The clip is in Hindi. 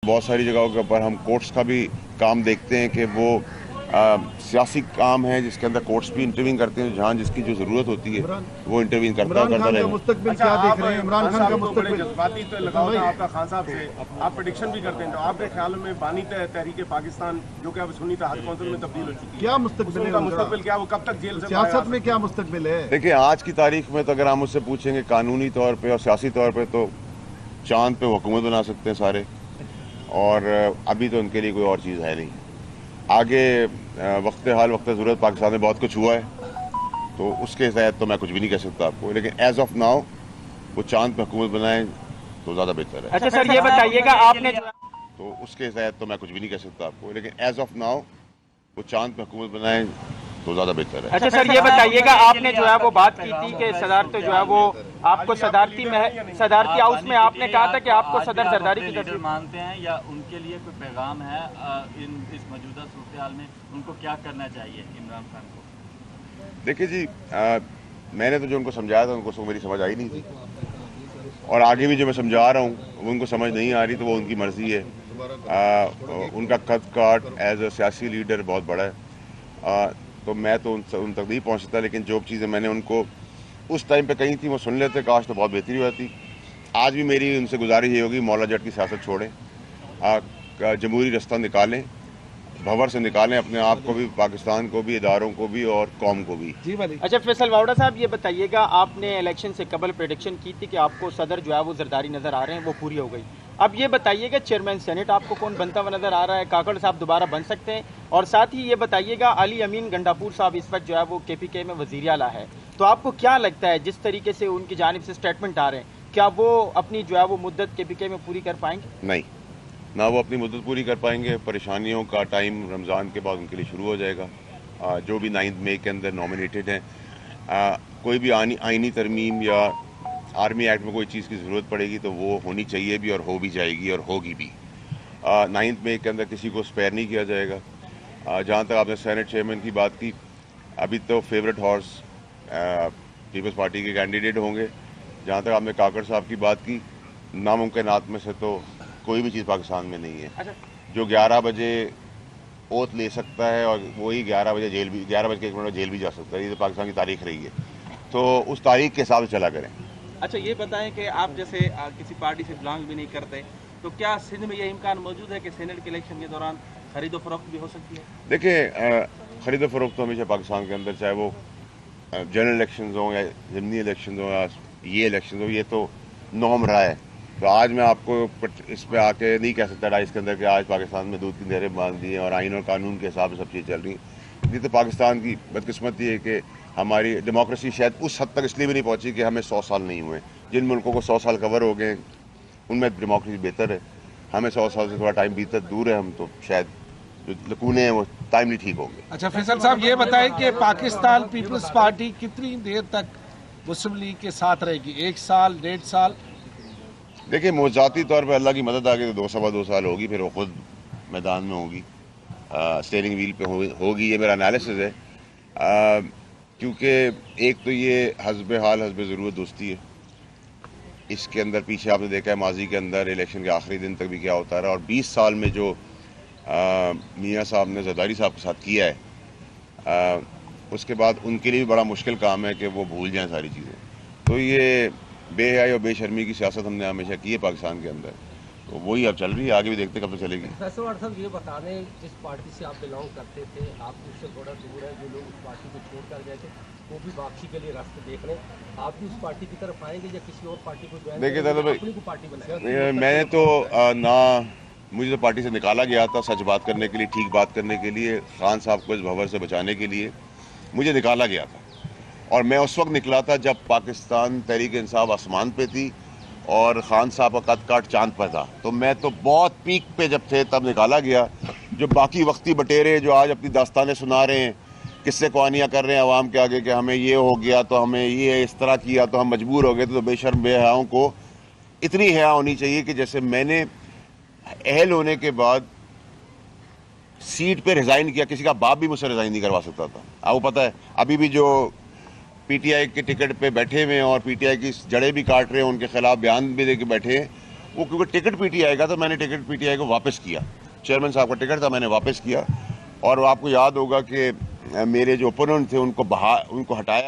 बहुत सारी जगहों के ऊपर हम कोर्ट्स का भी काम देखते हैं कि वो सियासी काम है जिसके अंदर कोर्ट्स भी इंटरवीन करते हैं, जहाँ जिसकी जो ज़रूरत होती है वो इंटरवीन करता रहेगा। मुस्तकबिल क्या देख रहे हैं? इमरान खान का मुस्तकबिल जज्बाती तो लगाव था आपका खान साहब से, आप प्रेडिक्शन भी करते हैं, तो आपके ख्याल में बानी तहरीक पाकिस्तान जो कि अब सुन्नी इत्तेहाद कौंसिल में तब्दील हो चुकी है, क्या मुस्तकबिल है? मुस्तकबिल क्या, वो कब तक जेल से सियासत में क्या मुस्तकबिल है? देखिए, आज की तारीख में तो अगर हम उससे पूछेंगे कानूनी तौर पे और सियासी तौर पे तो चांद पे हुकूमत बना सकते हैं सारे, और अभी तो उनके लिए कोई और चीज़ है नहीं। आगे वक्त हाल वक्त ज़रूरत पाकिस्तान में बहुत कुछ हुआ है, तो उसके तहत तो मैं कुछ भी नहीं कह सकता आपको, लेकिन एज ऑफ नाउ वो चांद पे हुकूमत बनाए तो ज़्यादा बेहतर है। अच्छा सर, ये बताइएगा आपने तो उसके तहत तो मैं कुछ भी नहीं कह सकता आपको, लेकिन एज ऑफ नाउ वो चांद पे हुकूमत बनाए तो ज़्यादा बेहतर है। अच्छा सर, ये बताइएगा आपने जो है वो बात की थी कि सदारत जो है वो आपको सदारती हाउस में आपने कहा था कि आपको सदर जरदारी की तरफ मानते हैं, या उनके लिए कोई पैगाम है इस मौजूदा सूरत हाल में, उनको क्या करना चाहिए इमरान खान को? देखिए जी, मैंने तो जो उनको समझाया था उनको मेरी समझ आई नहीं थी, और आगे भी जो मैं समझा रहा हूँ वो उनको समझ नहीं आ रही, तो वो उनकी मर्जी है। उनका कद काट एज ए सियासी लीडर बहुत बड़ा है, तो मैं तो उन तक नहीं पहुँच सकता, लेकिन जो चीज़ें मैंने उनको उस टाइम पे कही थी वो सुन लेते, काश तो बहुत बेहतरी होती। आज भी मेरी उनसे गुजारिश ये होगी, मौला जट की सियासत छोड़ें, जमहूरी रास्ता निकालें, भंवर से निकालें अपने आप को भी, पाकिस्तान को भी, इदारों को भी और कौम को भी। अच्छा फैसल वावड़ा साहब, ये बताइएगा, आपने इलेक्शन से कबल प्रेडिक्शन की थी कि आपको सदर जो है वो जरदारी नज़र आ रहे हैं, वो पूरी हो गई। अब ये बताइएगा चेयरमैन सेनेट आपको कौन बनता हुआ नज़र आ रहा है? काकड़ साहब दोबारा बन सकते हैं? और साथ ही ये बताइएगा, अली अमीन गंडापुर साहब इस वक्त जो है वो KPK में वज़ीर आला है, तो आपको क्या लगता है जिस तरीके से उनकी जानिब से स्टेटमेंट आ रहे हैं, क्या वो अपनी जो है वो मुद्दत KPK में पूरी कर पाएंगे? नहीं, ना वो अपनी मुद्दत पूरी कर पाएंगे। परेशानियों का टाइम रमज़ान के बाद उनके लिए शुरू हो जाएगा। जो भी 9 मई के अंदर नॉमिनेटेड हैं, कोई भी आइनी तरमीम या आर्मी एक्ट में कोई चीज़ की ज़रूरत पड़ेगी तो वो होनी चाहिए भी और हो भी जाएगी और होगी भी। 9 मई के अंदर किसी को स्पेयर नहीं किया जाएगा। जहाँ तक आपने सेनेट चेयरमैन की बात की, अभी तो फेवरेट हॉर्स पीपल्स पार्टी के कैंडिडेट होंगे। जहाँ तक आपने काकड़ साहब की बात की, नामुमकिनात में से तो कोई भी चीज़ पाकिस्तान में नहीं है। जो 11 बजे ओथ ले सकता है और वही 11 बजे 11 बज के 1 मिनट जेल भी जा सकता है। ये तो पाकिस्तान की तारीख रही है, तो उस तारीख के हिसाब से चला करें। अच्छा ये बताएं कि आप जैसे किसी पार्टी से बिलोंग भी नहीं करते, तो क्या सिंध में यह इम्कान मौजूद है कि सेनेट के इलेक्शन के दौरान खरीदो फरोख्त भी हो सकती है? देखिए, खरीदो फरोख्त तो हमेशा पाकिस्तान के अंदर, चाहे वो जनरल इलेक्शन हो या ज़िमनी इलेक्शन हो या ये इलेक्शन हो, ये तो नॉर्म रहा है। तो आज मैं आपको इस पे आके नहीं कह सकता इसके अंदर कि आज पाकिस्तान में दूध की नहरें बांध दी हैं और आइन और कानून के हिसाब से सब चीज़ चल रही हैं। ये तो पाकिस्तान की बदकिस्मती है कि हमारी डेमोक्रेसी शायद उस हद तक इसलिए भी नहीं पहुंची कि हमें 100 साल नहीं हुए। जिन मुल्कों को 100 साल कवर हो गए उनमें डेमोक्रेसी बेहतर है, हमें 100 साल से थोड़ा टाइम बीता दूर है, हम तो शायद जो लकूने हैं वो टाइमली ठीक होंगे। अच्छा फैसल साहब, ये बताएं कि पाकिस्तान पीपल्स पार्टी कितनी देर तक मुस्लिम लीग के साथ रहेगी? 1 साल, 1.5 साल? देखिए, ज़ाती तौर पर अल्लाह की मदद आ गई तो 2 साल होगी, फिर वो खुद मैदान में होगी, स्टीयरिंग व्हील पे होगी। ये मेरा एनालिसिस है, क्योंकि एक तो ये हस्ब हाल हस्ब ज़रूरत दोस्ती है। इसके अंदर पीछे आपने देखा है माजी के अंदर इलेक्शन के आखिरी दिन तक भी क्या होता रहा, और 20 साल में जो मियाँ साहब ने जरदारी साहब के साथ किया है, उसके बाद उनके लिए भी बड़ा मुश्किल काम है कि वो भूल जाएं सारी चीज़ें। तो ये बेहयाई और बेशर्मी की सियासत हमने हमेशा की है पाकिस्तान के अंदर, तो वही अब चल रही है, आगे भी देखते कब तक चलेगी। फैसल साहब ये बता दें, जिस पार्टी से आप बिलोंग करते थे, आप उससे थोड़ा दूर है, जो लोग उस पार्टी को छोड़ कर गए थे वो भी वापसी के लिए रास्ते देख रहे हैं, आप भी उस पार्टी की तरफ आएंगे या किसी और पार्टी को ज्वाइन? देखिए अपनी को पार्टी बनाएंगे? मैंने तो ना, मुझे तो पार्टी से निकाला गया था सच बात करने के लिए, ठीक बात करने के लिए, खान साहब को इस भंवर से बचाने के लिए मुझे निकाला गया था, और मैं उस वक्त निकला था जब पाकिस्तान तहरीक इंसाफ आसमान पे थी और खान साहब का कद काट चांद पर था। तो मैं तो बहुत पीक पे जब थे तब निकाला गया। जो बाकी वक्ती बटेरे जो आज अपनी दास्तानें सुना रहे हैं, किस्से कहानियाँ कर रहे हैं आवाम के आगे कि हमें ये हो गया तो हमें ये इस तरह किया तो हम मजबूर हो गए, तो बेशर्म बेहयाओं को इतनी हया होनी चाहिए कि जैसे मैंने अहल होने के बाद सीट पे रिज़ाइन किया, किसी का बाप भी मुझसे रिज़ाइन नहीं करवा सकता था। आपको पता है, अभी भी जो PTI के टिकट पे बैठे हुए हैं और PTI की जड़ें भी काट रहे हैं, उनके खिलाफ बयान भी दे के बैठे हैं, वो क्योंकि टिकट पीटीआई का था, मैंने टिकट पीटीआई को वापस किया। चेयरमैन साहब का टिकट था, मैंने वापस किया। और आपको याद होगा कि मेरे जो ओपोनेंट थे उनको हटाया।